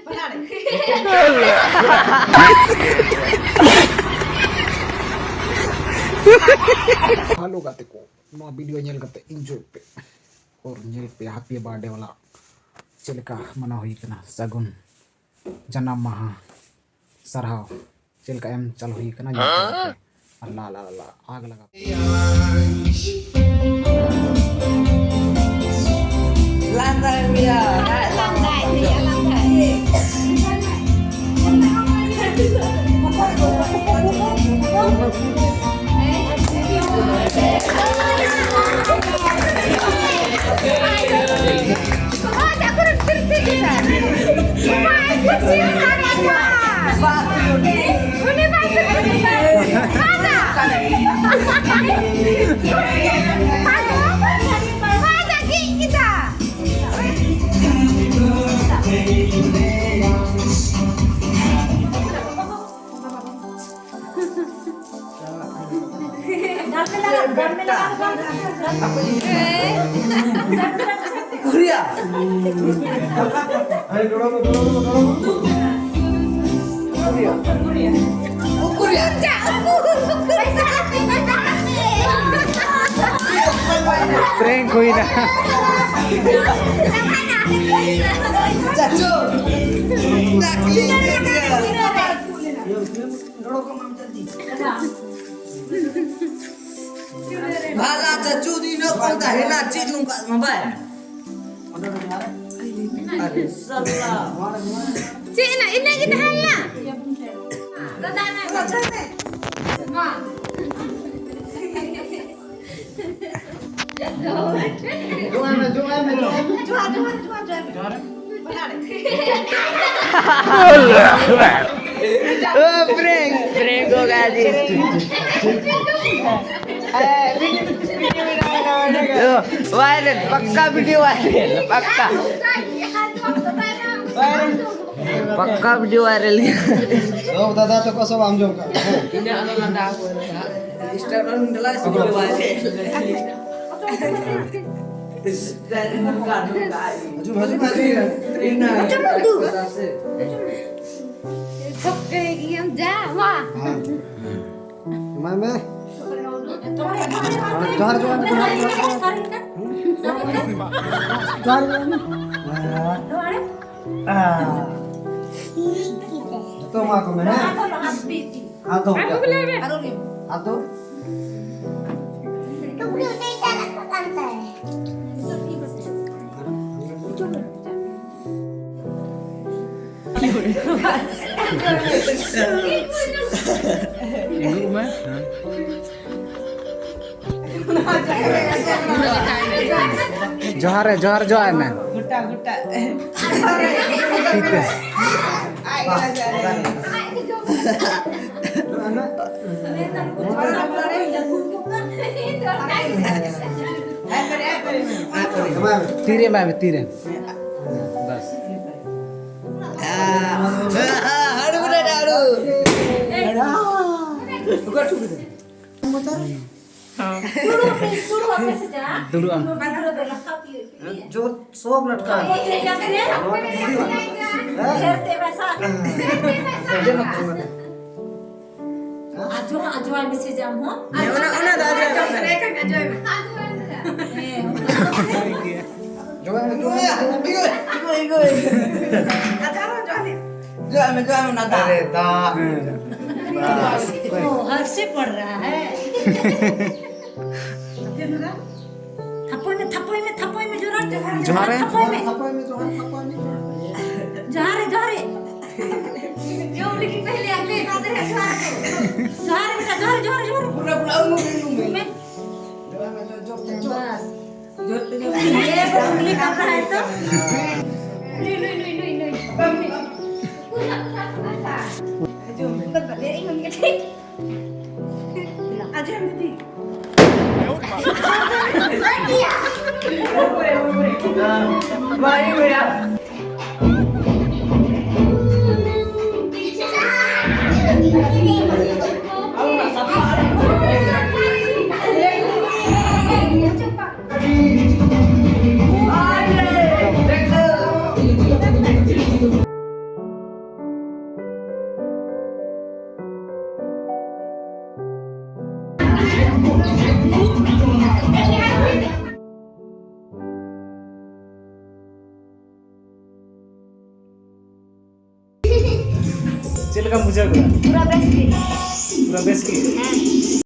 Halo gate ko, no video nyel kate enjoy पे और nyel पे happy birthday वाला चिलका मना हुई कना सगुन जन्म माह सरहाव चिलका एम चल हुई कना अल्लाह अल्लाह अल्लाह आग लगा lantai dia lantai Korea. prank हुई ना Cacu. Bala cacu di nak kau dah hendak cik nungkat mampai. Ada salah. Cik nak ini kita hendak. Dadah nak. Ma. Prank होगा जी वायरल पक्का वीडियो वायरल पक्का वीडियो वायरल सब दादा तो को सब आम जो का ini anu nanda aku Instagram adalah video viral dari bukan maju maju maju Trina Oke, yang dah, wah. मैं जोहार जोहार तो मां को मैं हां तो हां तो जोहार है जोहार जोहार ना गुटा गुटा ठीक है तीरे मैम तीरे बस aduh udah dah aduh dulu am जो सब लटका Ajuan mesti jam ho. mana dah जो नदा अरे दा हर से पड़ रहा है थप्पड़ में जोरा जोहार है जोहारे जो लेकिन पहले अगले बात है जोहारे बेटा जोहारे पूरा पूरा उंगली ये उंगली कब है तो लुई जो मतलब बदे इंगल के ठीक आज हम दी भाई भैया चल का मुझे पूरा बेस्ट पूरा बेस की